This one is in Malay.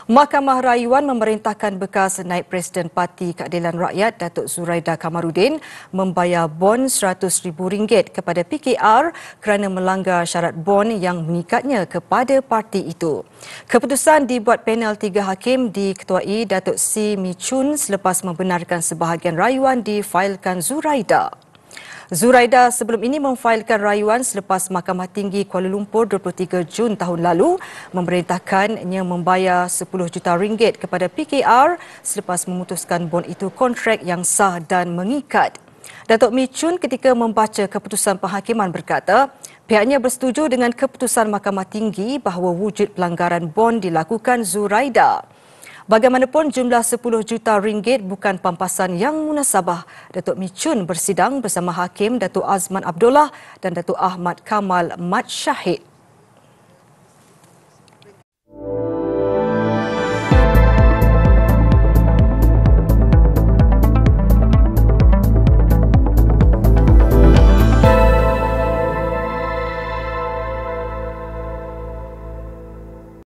Mahkamah Rayuan memerintahkan bekas Naib Presiden Parti Keadilan Rakyat Datuk Zuraida Kamaruddin membayar bon RM100,000 kepada PKR kerana melanggar syarat bon yang mengikatnya kepada parti itu. Keputusan dibuat panel 3 hakim diketuai Datuk C. Mi Chun selepas membenarkan sebahagian rayuan difailkan Zuraida. Zuraida sebelum ini memfailkan rayuan selepas Mahkamah Tinggi Kuala Lumpur 23 Jun tahun lalu memerintahkannya membayar RM10 juta kepada PKR selepas memutuskan bon itu kontrak yang sah dan mengikat. Datuk Mi Chun ketika membaca keputusan penghakiman berkata, pihaknya bersetuju dengan keputusan Mahkamah Tinggi bahawa wujud pelanggaran bon dilakukan Zuraida. Bagaimanapun, jumlah RM10 juta bukan pampasan yang munasabah. Datuk Mi Chun bersidang bersama Hakim Datuk Azman Abdullah dan Datuk Ahmad Kamal Mat Syahid.